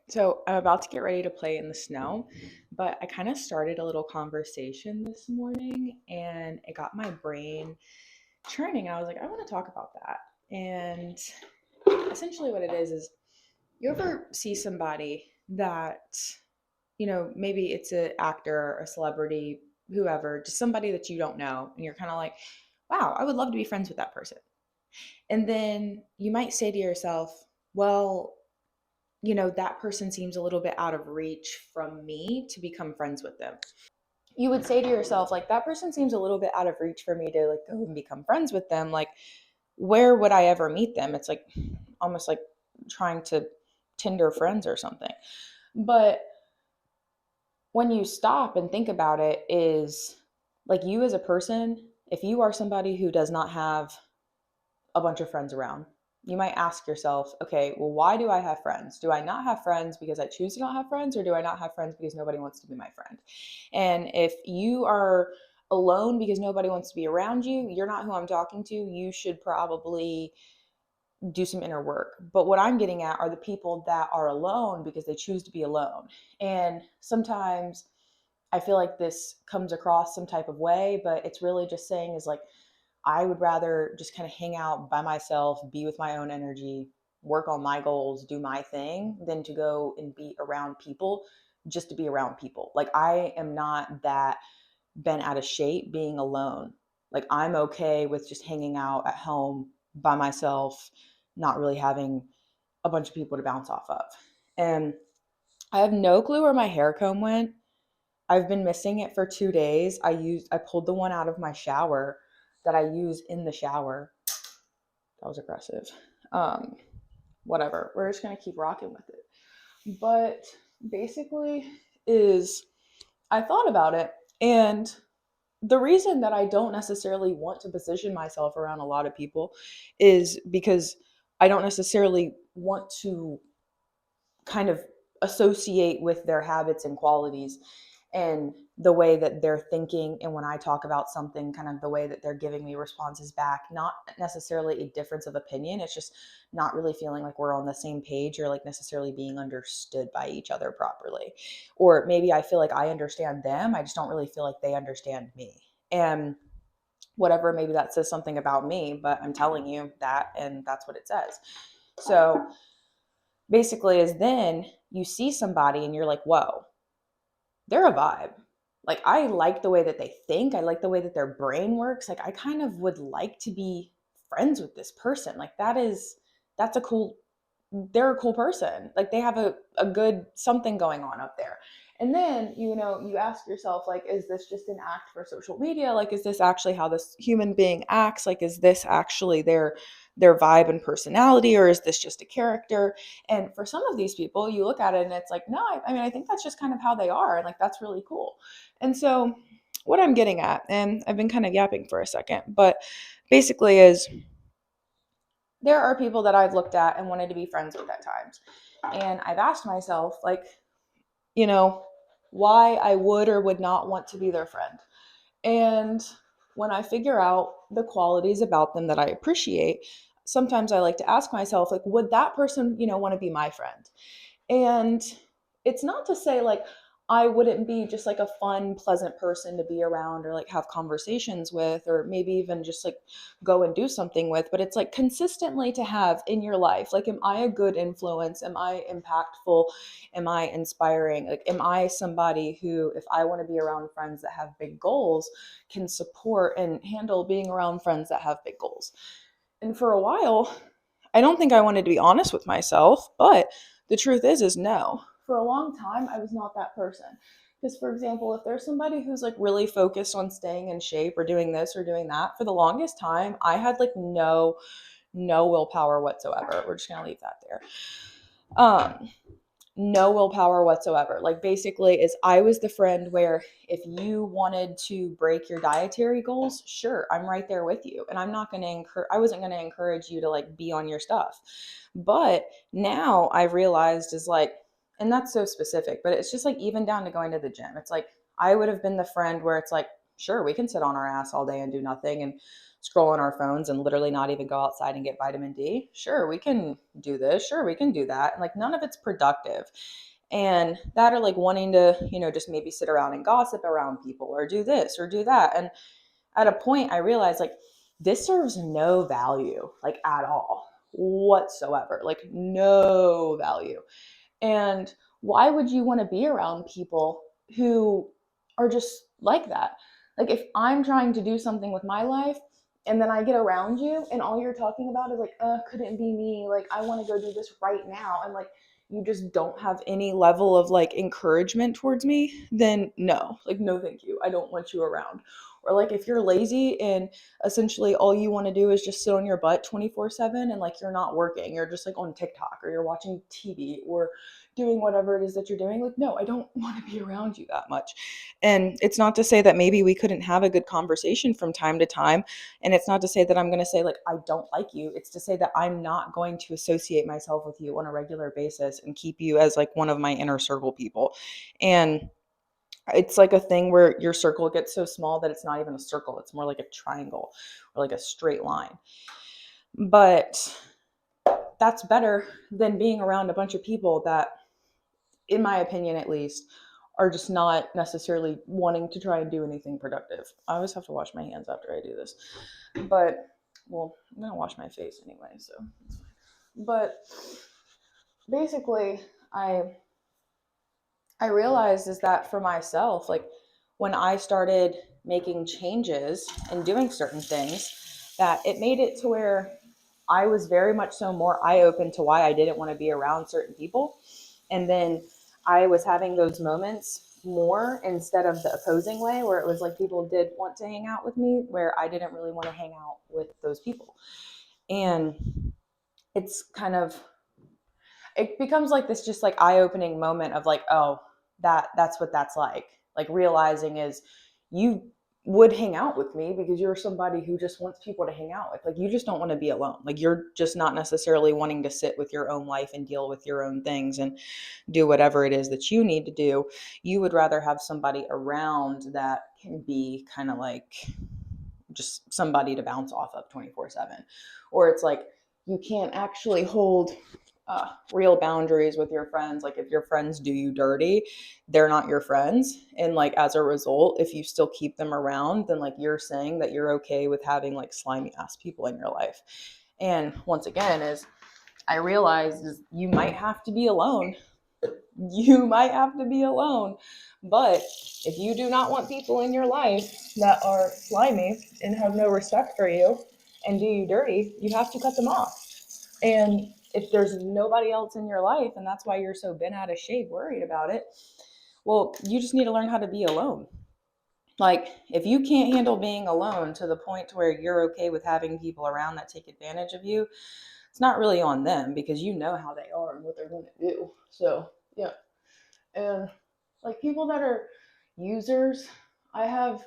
So I'm about to get ready to play in the snow, but I kind of started a little conversation this morning and it got my brain churning. I was like, I want to talk about that. And essentially, what it is you ever see somebody that, maybe it's an actor, a celebrity, whoever, just somebody that you don't know, and you're kind of like, wow, I would love to be friends with that person. And then you might say to yourself, well, that person seems a little bit out of reach from me to become friends with them. You would say to yourself, like, that person seems a little bit out of reach for me to like go and become friends with them. Like, where would I ever meet them? It's like almost like trying to Tinder friends or something. But when you stop and think about it, is like you as a person, if you are somebody who does not have a bunch of friends around, you might ask yourself, okay, well, why do I have friends? Do I not have friends because I choose to not have friends, or do I not have friends because nobody wants to be my friend? And if you are alone because nobody wants to be around you, you're not who I'm talking to. You should probably do some inner work. But what I'm getting at are the people that are alone because they choose to be alone. And sometimes I feel like this comes across some type of way, but it's really just saying is like, I would rather just kind of hang out by myself, be with my own energy, work on my goals, do my thing, than to go and be around people just to be around people. Like, I am not that bent out of shape being alone. Like, I'm okay with just hanging out at home by myself, not really having a bunch of people to bounce off of. And I have no clue where my hair comb went. I've been missing it for 2 days. I pulled the one out of my shower that I use in the shower. That was aggressive. Um, Whatever. We're just gonna keep rocking with it. But basically, is I thought about it, and the reason that I don't necessarily want to position myself around a lot of people is because I don't necessarily want to kind of associate with their habits and qualities and the way that they're thinking, and when I talk about something, kind of the way that they're giving me responses back. Not necessarily a difference of opinion, it's just not really feeling like we're on the same page or like necessarily being understood by each other properly. Or maybe I feel like I understand them, I just don't really feel like they understand me. And whatever, maybe that says something about me, but I'm telling you that, and that's what it says. So basically, is then you see somebody and you're like, whoa, they're a vibe. Like, I like the way that they think. I like the way that their brain works. Like, I kind of would like to be friends with this person. Like, that's a cool, they're a cool person. Like, they have a good something going on up there. And then, you ask yourself, like, is this just an act for social media? Like, is this actually how this human being acts? Like, is this actually their vibe and personality, or is this just a character? And for some of these people, you look at it and it's like, no, I mean, I think that's just kind of how they are. And like, that's really cool. And so, what I'm getting at, and I've been kind of yapping for a second, but basically, is there are people that I've looked at and wanted to be friends with at times. And I've asked myself, like, you know, why I would or would not want to be their friend. And when I figure out the qualities about them that I appreciate, sometimes I like to ask myself, like, would that person, want to be my friend? And it's not to say like I wouldn't be just like a fun, pleasant person to be around or like have conversations with, or maybe even just like go and do something with, but it's like consistently to have in your life. Like, am I a good influence? Am I impactful? Am I inspiring? Like, am I somebody who, if I want to be around friends that have big goals, can support and handle being around friends that have big goals? And for a while, I don't think I wanted to be honest with myself, but the truth is no. For a long time, I was not that person. Because, for example, if there's somebody who's like really focused on staying in shape or doing this or doing that, for the longest time, I had like no willpower whatsoever. We're just gonna leave that there. Um, no willpower whatsoever. Like, basically, is I was the friend where if you wanted to break your dietary goals, sure, I'm right there with you. And I wasn't going to encourage you to like be on your stuff. But now I've realized is like, and that's so specific, but it's just like even down to going to the gym. It's like I would have been the friend where it's like, Sure, we can sit on our ass all day and do nothing and scroll on our phones and literally not even go outside and get vitamin D. Sure, we can do this. Sure, we can do that. And like none of it's productive. And that are like wanting to, just maybe sit around and gossip around people or do this or do that. And at a point I realized like this serves no value, like at all whatsoever, like no value. And why would you want to be around people who are just like that? Like if I'm trying to do something with my life and then I get around you and all you're talking about is like, couldn't be me. Like I want to go do this right now. And like you just don't have any level of like encouragement towards me, then no, like no, thank you. I don't want you around. Or like if you're lazy and essentially all you want to do is just sit on your butt 24/7 and like you're not working, you're just like on TikTok or you're watching TV or doing whatever it is that you're doing, like no, I don't want to be around you that much. And it's not to say that maybe we couldn't have a good conversation from time to time, and it's not to say that I'm going to say like I don't like you. It's to say that I'm not going to associate myself with you on a regular basis and keep you as like one of my inner circle people. And it's like a thing where your circle gets so small that it's not even a circle, it's more like a triangle or like a straight line. But that's better than being around a bunch of people that, in my opinion at least, are just not necessarily wanting to try and do anything productive. I always have to wash my hands after I do this. But, well, I'm going to wash my face anyway, so it's fine. But basically, I realized is that for myself, like when I started making changes and doing certain things, that it made it to where I was very much so more eye open to why I didn't want to be around certain people. And then I was having those moments more instead of the opposing way where it was like people did want to hang out with me, where I didn't really want to hang out with those people. And it's kind of, it becomes like this just like eye-opening moment of like, oh, that's what that's like realizing is you would hang out with me because you're somebody who just wants people to hang out with. Like you just don't want to be alone. Like you're just not necessarily wanting to sit with your own life and deal with your own things and do whatever it is that you need to do. You would rather have somebody around that can be kind of like just somebody to bounce off of 24/7. Or it's like you can't actually hold real boundaries with your friends. Like if your friends do you dirty, they're not your friends. And like as a result, if you still keep them around, then like you're saying that you're okay with having like slimy ass people in your life. And once again, is I realized is you might have to be alone. You might have to be alone. But if you do not want people in your life that are slimy and have no respect for you and do you dirty, you have to cut them off. And if there's nobody else in your life and that's why you're so bent out of shape worried about it, well, you just need to learn how to be alone. Like if you can't handle being alone to the point to where you're okay with having people around that take advantage of you, it's not really on them because you know how they are and what they're going to do. So yeah. And like people that are users, i have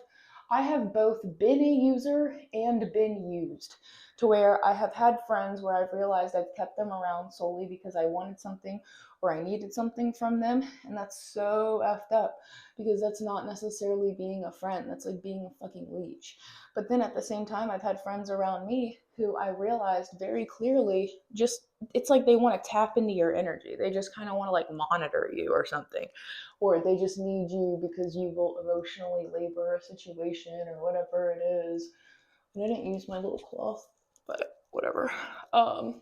I have both been a user and been used, to where I have had friends where I've realized I've kept them around solely because I wanted something or I needed something from them, and that's so effed up because that's not necessarily being a friend, that's like being a fucking leech. But then at the same time, I've had friends around me who I realized very clearly just, it's like they want to tap into your energy. They just kind of want to like monitor you or something. Or they just need you because you will emotionally labor a situation or whatever it is. But I didn't use my little cloth, but whatever. But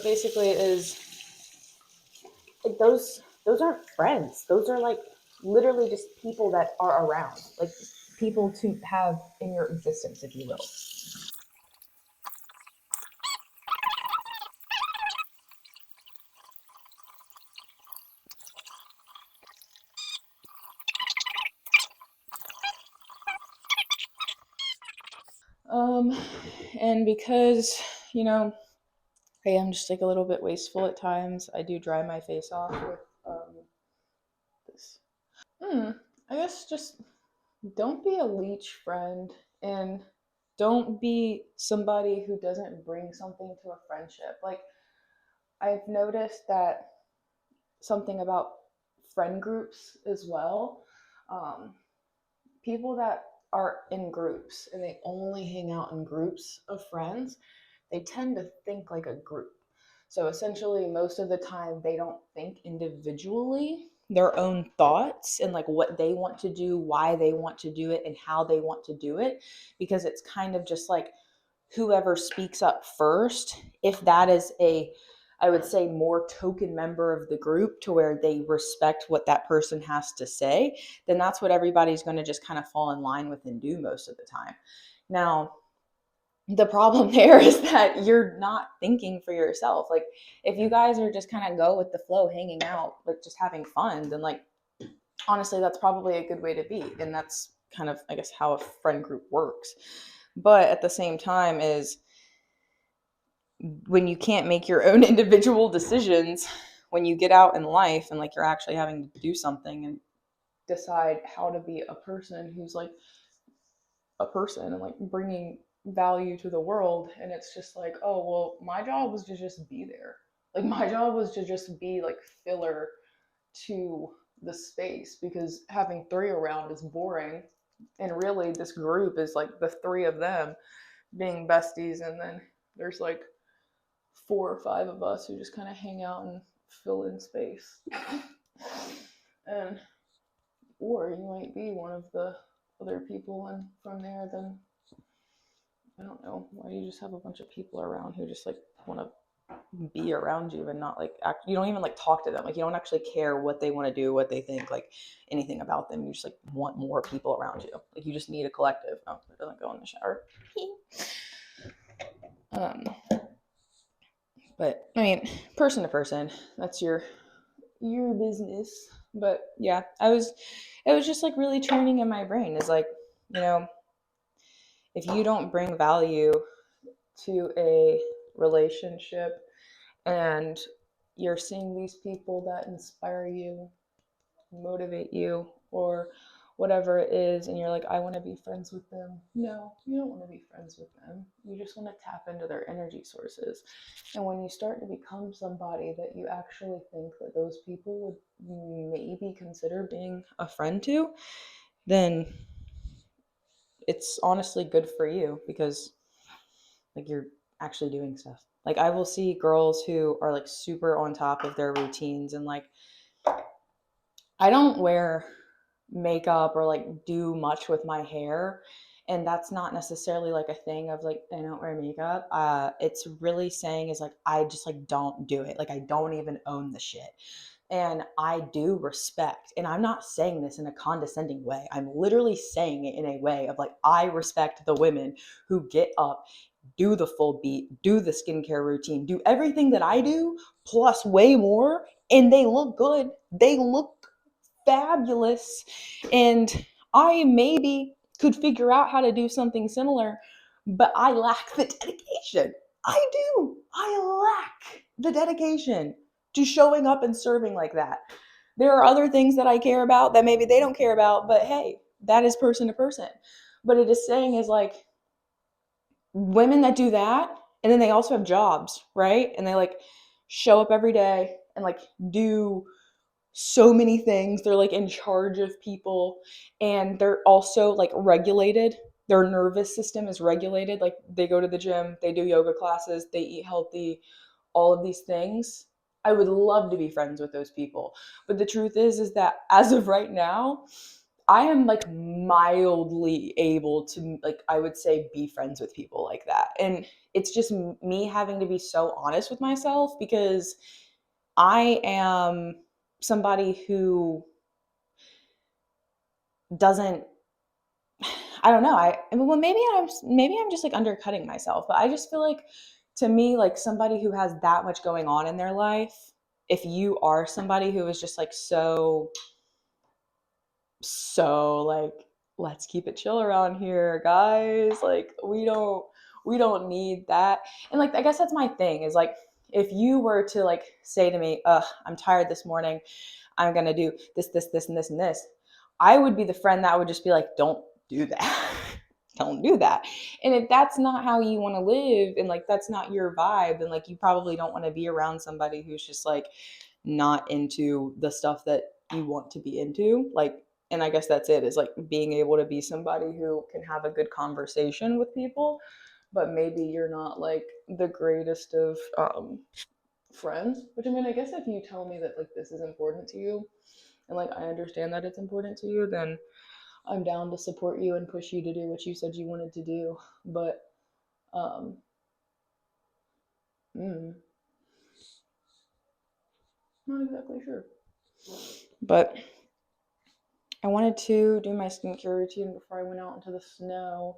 basically it is like those aren't friends. Those are like literally just people that are around. Like people to have in your existence, if you will. Um, and because, you know, I am just like a little bit wasteful at times, I do dry my face off with this. I guess just don't be a leech friend, and don't be somebody who doesn't bring something to a friendship. Like, I've noticed that something about friend groups as well. people that are in groups and they only hang out in groups of friends, they tend to think like a group. So essentially, most of the time, they don't think individually their own thoughts and like what they want to do, why they want to do it, and how they want to do it, because it's kind of just like whoever speaks up first, if that is a, I would say, more token member of the group to where they respect what that person has to say, then that's what everybody's going to just kind of fall in line with and do most of the time. Now, the problem there is that you're not thinking for yourself. Like, if you guys are just kind of go with the flow, hanging out, like just having fun, then like honestly, that's probably a good way to be. And that's kind of, I guess, how a friend group works. But at the same time, is when you can't make your own individual decisions, when you get out in life and like you're actually having to do something and decide how to be a person who's like a person and like bringing value to the world, and it's just like, oh well, my job was to just be there. Like, my job was to just be like filler to the space, because having three around is boring, and really this group is like the three of them being besties, and then there's like 4 or 5 of us who just kind of hang out and fill in space. And or you might be one of the other people, and from there, then I don't know, why do you just have a bunch of people around who just like want to be around you and not like you don't even like talk to them, like you don't actually care what they want to do, what they think, like anything about them. You just like want more people around you, like you just need a collective. Oh, it doesn't go in the shower. um but I mean, person to person, that's your business. But yeah, it was just like really training in my brain, is like, you know, if you don't bring value to a relationship and you're seeing these people that inspire you, motivate you, or whatever it is, and you're like, I want to be friends with them. No, you don't want to be friends with them. You just want to tap into their energy sources. And when you start to become somebody that you actually think that those people would maybe consider being a friend to, then it's honestly good for you, because like you're actually doing stuff. Like, I will see girls who are like super on top of their routines, and like I don't wear makeup or like do much with my hair, and that's not necessarily like a thing of like I don't wear makeup. It's really saying is like I just like don't do it. Like, I don't even own the shit. And I do respect, and I'm not saying this in a condescending way, I'm literally saying it in a way of like, I respect the women who get up, do the full beat, do the skincare routine, do everything that I do, plus way more, and they look good. They look fabulous. And I maybe could figure out how to do something similar, but I lack the dedication. I do. I lack the dedication to showing up and serving like that. There are other things that I care about that maybe they don't care about, but hey, that is person to person. But it is saying is like, women that do that, and then they also have jobs, right? And they like show up every day and like do so many things. They're like in charge of people, and they're also like regulated. Their nervous system is regulated. Like, they go to the gym, they do yoga classes, they eat healthy, all of these things. I would love to be friends with those people. But the truth is that as of right now, I am like mildly able to, like, I would say, be friends with people like that. And it's just me having to be so honest with myself, because I am somebody who doesn't, I don't know. Well, maybe I'm just like undercutting myself, but I just feel like, to me, like somebody who has that much going on in their life, if you are somebody who is just like so like, let's keep it chill around here, guys, like we don't need that. And like, I guess that's my thing, is like, if you were to like say to me, I'm tired this morning, I'm gonna do this and this and this, I would be the friend that would just be like, don't do that. Don't do that. And if that's not how you want to live, and like that's not your vibe, then like you probably don't want to be around somebody who's just like not into the stuff that you want to be into. Like, And I guess that's it, is like being able to be somebody who can have a good conversation with people, but maybe you're not like the greatest of friends. Which I mean, I guess if you tell me that like this is important to you and like I understand that it's important to you, then I'm down to support you and push you to do what you said you wanted to do. But um mm, not exactly sure. But I wanted to do my skincare routine before I went out into the snow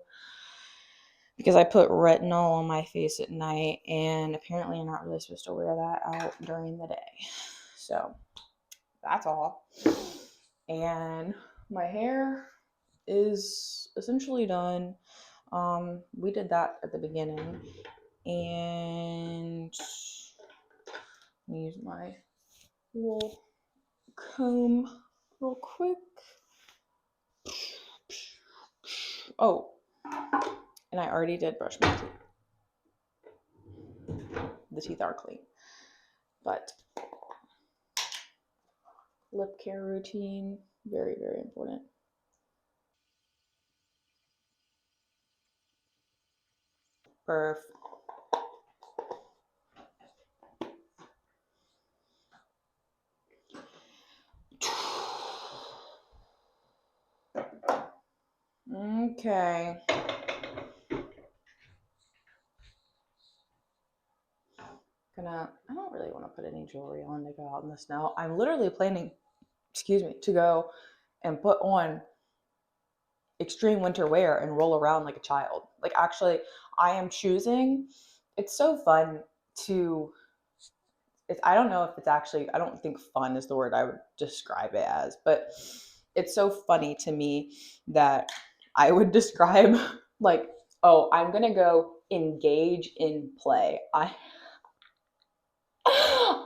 because I put retinol on my face at night, and apparently I'm not really supposed to wear that out during the day. So that's all. And my hair is essentially done. We did that at the beginning, and let me use my little comb real quick. Oh, and I already did brush my teeth. The teeth are clean. But lip care routine, very, very important. Perf. Okay. I don't really want to put any jewelry on to go out in the snow. I'm literally planning, to go and put on extreme winter wear and roll around like a child. Like, actually, I am choosing. It's so fun to. I don't know if it's actually. I don't think fun is the word I would describe it as, but it's so funny to me that I would describe like, oh, I'm gonna go engage in play.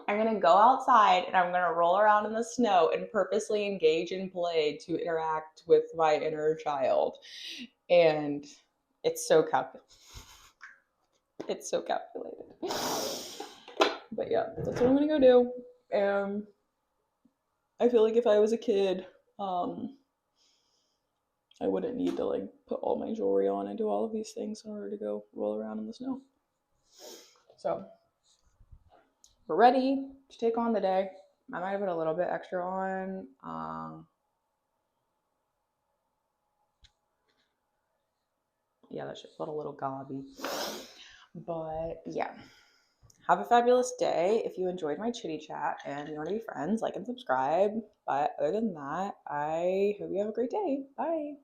I'm gonna go outside and I'm gonna roll around in the snow and purposely engage in play to interact with my inner child. And it's so calculated. It's so calculated. But yeah, that's what I'm gonna go do. I feel like if I was a kid, I wouldn't need to like put all my jewelry on and do all of these things in order to go roll around in the snow. So we're ready to take on the day. I might have put a little bit extra on. Yeah, that shit felt a little gobby. But yeah, have a fabulous day. If you enjoyed my chitty chat and you want to be friends, like and subscribe. But other than that, I hope you have a great day. Bye.